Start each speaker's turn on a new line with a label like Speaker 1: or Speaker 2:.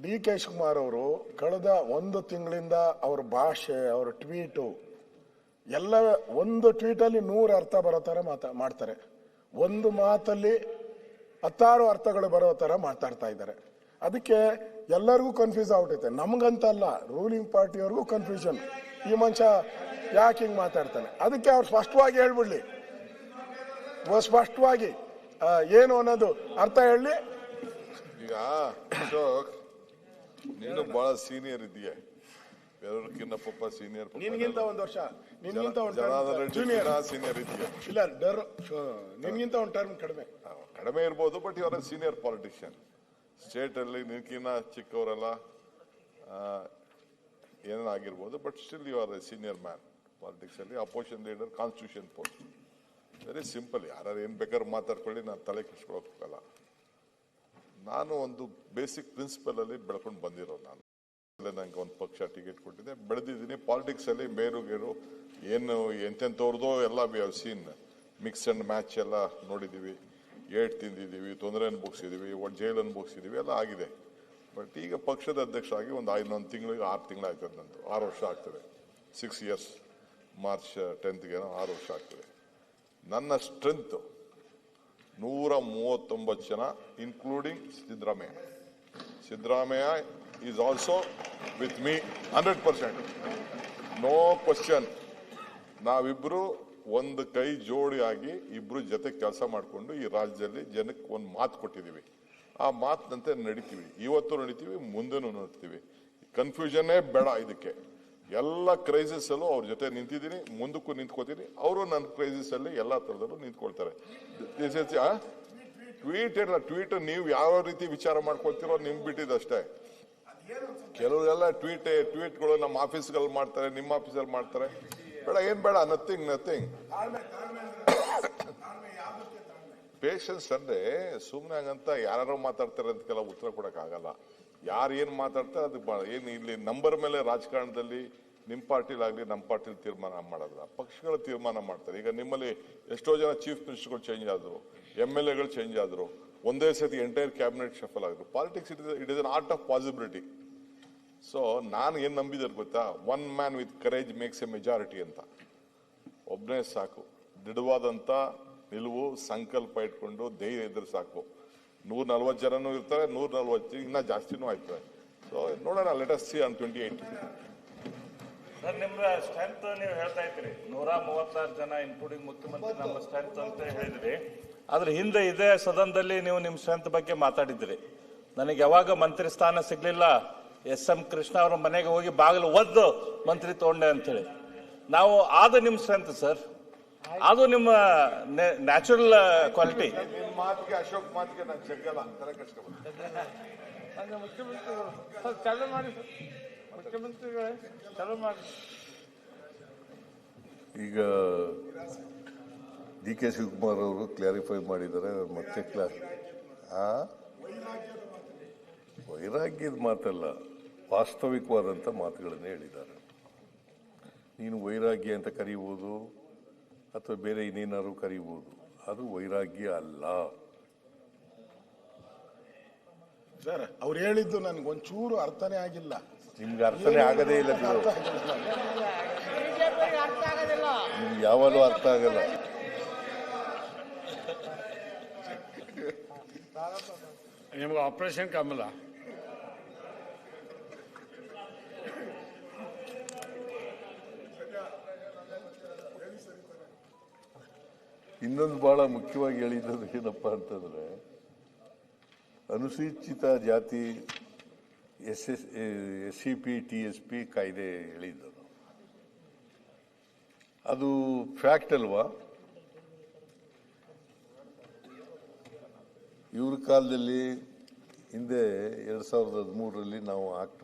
Speaker 1: D K Shivakumar ಅವರು ಕಳೆದ ಒಂದು ತಿಂಗಳಿಂದ ಅವ್ರ ಭಾಷೆ, ಅವ್ರ ಟ್ವೀಟು ಎಲ್ಲ ಒಂದು ಟ್ವೀಟಲ್ಲಿ 100 ಅರ್ಥ ಬರೋ ಥರ ಮಾಡ್ತಾರೆ. ಒಂದು ಮಾತಲ್ಲಿ 10 ಅರ್ಥಗಳು ಬರೋ ಥರ ಮಾತಾಡ್ತಾ ಇದ್ದಾರೆ. ಅದಕ್ಕೆ ಎಲ್ಲರಿಗೂ ಕನ್ಫ್ಯೂಸ್ ಆಗ್ಬಿಟ್ಟೈತೆ. ನಮಗಂತಲ್ಲ, ರೂಲಿಂಗ್ ಪಾರ್ಟಿಯವ್ರಿಗೂ ಕನ್ಫ್ಯೂಷನ್. ಈ ಮನುಷ್ಯ ಯಾಕೆ ಹಿಂಗೆ ಮಾತಾಡ್ತಾನೆ? ಅದಕ್ಕೆ ಅವ್ರು ಸ್ಪಷ್ಟವಾಗಿ ಹೇಳ್ಬಿಡ್ಲಿ, ಸ್ಪಷ್ಟವಾಗಿ ಏನು ಅನ್ನೋದು ಅರ್ಥ ಹೇಳಿ.
Speaker 2: ಈಗ ಅಶೋಕ್, ನೀನು ಬಹಳ ಸೀನಿಯರ್ ಇದೆಯಾ, ಎಲ್ಲರಿಗಿಂತ ಪಾಪ ಸೀನಿಯರ್.
Speaker 1: ನಿನ್ಗಿಂತ ಒಂದು ವರ್ಷ, ನಿನ್ಗಿಂತ ಒಂದು
Speaker 2: ಜೂನಿಯರ್ ಸೀನಿಯರ್ ಇದೆಯಾ?
Speaker 1: ಇಲ್ಲ, ನಿನ್ಗಿಂತ ಒಂದು ಟರ್ಮ್
Speaker 2: ಕಡಿಮೆ ಇರ್ಬೋದು, ಬಟ್ ಇವರ ಸೀನಿಯರ್ ಪಾಲಿಟಿಷಿಯನ್. ಸ್ಟೇಟ್ ಅಲ್ಲಿ ನಿನ್ಕಿನ್ನ ಚಿಕ್ಕವರೆಲ್ಲ ಏನಾಗಿರ್ಬೋದು, but still you are a senior man politics ಅಲ್ಲಿ. Opposition leader, constitution post, very simple. ಯಾರು ಏನ್ ಬೇಕಾದ್ರೂ ಮಾತಾಡ್ಕೊಳ್ಳಿ, ನಾನು ತಲೆ ಕೆಡಿಸ್ಕೊಳ್ಳೋಕ್ಕಲ್ಲ. ನಾನು ಒಂದು ಬೇಸಿಕ್ ಪ್ರಿನ್ಸಿಪಲ್ ಅಲ್ಲಿ ಬೆಳ್ಕೊಂಡು ಬಂದಿರೋ. ನಾನು ನಂಗೆ ಒಂದು ಪಕ್ಷ ಟಿಕೆಟ್ ಕೊಟ್ಟಿದೆ, ಬೆಳೆದಿದ್ದೀನಿ ಪಾಲಿಟಿಕ್ಸ್ ಅಲ್ಲಿ. ಬೇರು ಏನು ಎಂತೆಂಥವ್ರದೋ ಎಲ್ಲ we have seen. Mix and match ಎಲ್ಲ ನೋಡಿದ್ದೀವಿ, ಏಟ್ ತಿಂದಿದ್ದೀವಿ, ತೊಂದರೆ ಅನುಭವಿಸಿದ್ದೀವಿ, ಜೈಲು ಅನುಭವಿಸಿದ್ದೀವಿ, ಎಲ್ಲ ಆಗಿದೆ. ಬಟ್ ಈಗ ಪಕ್ಷದ ಅಧ್ಯಕ್ಷ ಆಗಿ ಒಂದು 11 ತಿಂಗಳಿಗೆ 6 ತಿಂಗಳು ಆಗ್ತದೆ. ನಂದು 6 ವರ್ಷ ಆಗ್ತದೆ. 6 years, ಮಾರ್ಚ್ 10th 6 ವರ್ಷ ಆಗ್ತದೆ. ನನ್ನ ಸ್ಟ್ರೆಂತ್ 139 ಜನ, including Siddaramaiah. Siddaramaiah is also with me 100%. No question. ನಾವಿಬ್ರು ಒಂದು ಕೈ ಜೋಡಿಯಾಗಿ ಇಬ್ರು ಜೊತೆ ಕೆಲಸ ಮಾಡಿಕೊಂಡು ಈ ರಾಜ್ಯದಲ್ಲಿ ಜನಕ್ಕೆ ಒಂದು ಮಾತು ಕೊಟ್ಟಿದ್ದೀವಿ. ಆ ಮಾತಿನಂತೆ ನಡಿತೀವಿ. ಇವತ್ತು ನಡಿತೀವಿ, ಮುಂದೆನೂ ನಡಿತೀವಿ. ಕನ್ಫ್ಯೂಷನ್ನೇ ಬೇಡ. ಇದಕ್ಕೆ ಎಲ್ಲ ಕ್ರೈಸಿಸ್ ಅಲ್ಲೂ ಅವ್ರ ಜೊತೆ ನಿಂತಿದ್ದೀನಿ, ಮುಂದಕ್ಕೂ ನಿಂತ್ಕೋತೀನಿ. ಅವರು ನನ್ನ ಕ್ರೈಸಿಸ್ ಅಲ್ಲಿ ಎಲ್ಲಾ ತರದಲ್ಲೂ ನಿಂತ್ಕೊಳ್ತಾರೆ. ಟ್ವೀಟ್ ಇಲ್ಲ, ಟ್ವೀಟ್ ನೀವು ಯಾವ ರೀತಿ ವಿಚಾರ ಮಾಡ್ಕೊಳ್ತೀರೋ ನಿಮ್ಗೆ ಬಿಟ್ಟಿದ್ದಷ್ಟೇ. ಕೆಲವರೆಲ್ಲ ಟ್ವೀಟ್ಗಳು ನಮ್ಮ ಆಫೀಸ್ಗಳಲ್ಲಿ ಮಾಡ್ತಾರೆ, ನಿಮ್ಮ ಆಫೀಸಲ್ಲಿ ಮಾಡ್ತಾರೆ. ಬೇಡ, ಏನ್ ಬೇಡ, ನಥಿಂಗ್. ಪೇಷನ್ಸ್ ಅಂದ್ರೆ ಸುಮ್ಮನೆ ಹಂಗಂತ ಯಾರು ಮಾತಾಡ್ತಾರೆ ಅಂತ ಕೆಲ ಉತ್ತರ ಕೊಡಕ್ ಆಗಲ್ಲ. ಯಾರು ಏನ್ ಮಾತಾಡ್ತಾರೆ ಅದಕ್ಕೆ ಏನ್ ಇಲ್ಲಿ ನಂಬರ್ ಮೇಲೆ ರಾಜಕಾರಣದಲ್ಲಿ ನಿಮ್ ಪಾರ್ಟಿಲಾಗ್ಲಿ ನಮ್ಮ ಪಾರ್ಟಿಲಿ ತೀರ್ಮಾನ ಮಾಡೋದಿಲ್ಲ, ಪಕ್ಷಗಳು ತೀರ್ಮಾನ ಮಾಡ್ತಾರೆ. ಈಗ ನಿಮ್ಮಲ್ಲಿ ಎಷ್ಟೋ ಜನ ಚೀಫ್ ಮಿನಿಸ್ಟರ್ಗಳು ಚೇಂಜ್ ಆದ್ರು, MLAಗಳು ಚೇಂಜ್ ಆದ್ರು, ಒಂದೇ ಸತಿ ಎಂಟೈರ್ ಕ್ಯಾಬಿನೆಟ್ ಶಫಲ್ ಆಗಿದ್ರು. Politics it is an art of possibility. So ನಾನು ಏನ್ ನಂಬಿದ್ದಾರೆ ಗೊತ್ತಾ, one man with courage makes A majority ಅಂತ. ಒಬ್ಬನೇ ಸಾಕು, ದೃಢವಾದಂತ ನಿಲುವು, ಸಂಕಲ್ಪ ಇಟ್ಕೊಂಡು ಧೈರ್ಯ ಇದ್ರೆ ಸಾಕು. 140 ಜನನೂ ಇರ್ತಾರೆ, 140 ಇನ್ನ ಜಾಸ್ತಿನೂ ಆಯ್ತದೆ. ಸೊ ನೋಡೋಣ, let us see on 28.
Speaker 3: Sir, ನಿಮ್ಮ ಸ್ಟ್ರೆಂತ್ ನೀವು ಹೇಳ್ತಾ ಇದ್ರಿ 136 ಜನ ಇನ್ಕ್ಲೂಡಿಂಗ್ ಮುಖ್ಯಮಂತ್ರಿ ನಮ್ಮ ಸ್ಟ್ರೆಂತ್ ಅಂತ ಹೇಳಿದ್ರಿ. ಆದ್ರೆ ಹಿಂದೆ ಇದೇ ಸದನದಲ್ಲಿ ನೀವು ನಿಮ್ಮ ಸ್ಟ್ರೆಂತ್ ಬಗ್ಗೆ ಮಾತಾಡಿದ್ರಿ. ನನಗೆ ಯಾವಾಗ ಮಂತ್ರಿ ಸ್ಥಾನ ಸಿಗ್ಲಿಲ್ಲ, SM ಕೃಷ್ಣ ಅವರ ಮನೆಗೆ ಹೋಗಿ ಬಾಗಿಲು ಒದ್ದು ಮಂತ್ರಿ ತಗೊಂಡೆ ಅಂತೇಳಿ. ನಾವು ಆದ ನಿಮ್ಮ ಸ್ಟ್ರೆಂತ್ ಸರ್, ಅದು ನಿಮ್ಮ ನ್ಯಾಚುರಲ್ ಕ್ವಾಲಿಟಿ.
Speaker 2: ಮಾತಿಗೆ, ಅಶೋಕ್ ಮಾತಿಗೆ ನಾನು ಜಗ್ಗಲ್ಲ, ತಲೆ
Speaker 4: ಈಗ ಡಿ ಕೆ ಶಿವಕುಮಾರ್ ಅವರು ಕ್ಲಾರಿಫೈ ಮಾಡಿದ್ದಾರೆ. ಮತ್ತೆ ವೈರಾಗ್ಯದ ಮಾತಲ್ಲ, ವಾಸ್ತವಿಕವಾದಂಥ ಮಾತುಗಳನ್ನೇ ಹೇಳಿದ್ದಾರೆ. ನೀನು ವೈರಾಗ್ಯ ಅಂತ ಕರೀಬೋದು ಅಥವಾ ಬೇರೆ ಇನ್ನೇನಾದ್ರು ಕರೀಬೋದು, ಅದು ವೈರಾಗ್ಯ ಅಲ್ಲ
Speaker 1: ಸರ್. ಅವ್ರು ಹೇಳಿದ್ದು ನನ್ಗೊಂಚೂರು ಅರ್ಥನೇ ಆಗಿಲ್ಲ.
Speaker 4: ನಿಮ್ಗೆ ಅರ್ಥನೇ ಆಗದೇ ಇಲ್ಲ, ನಿಮ್ಗೆ ಯಾವಾಗಲೂ ಅರ್ಥ ಆಗಲ್ಲ.
Speaker 5: ನಿಮ್ಗೆ ಆಪರೇಷನ್ ಕಮಲ
Speaker 4: ಇನ್ನೊಂದು ಬಹಳ ಮುಖ್ಯವಾಗಿ ಹೇಳಿದ್ದು ಏನಪ್ಪಾ ಅಂತಂದ್ರೆ, ಅನುಸೂಚಿತ ಜಾತಿ SCP TSP ಕಾಯ್ದೆ ಹೇಳಿದ್ದು ಅದು ಫ್ಯಾಕ್ಟ್ ಅಲ್ವಾ? ಇವ್ರ ಕಾಲದಲ್ಲಿ ಹಿಂದೆ 2013ರಲ್ಲಿ ನಾವು ಆಕ್ಟ್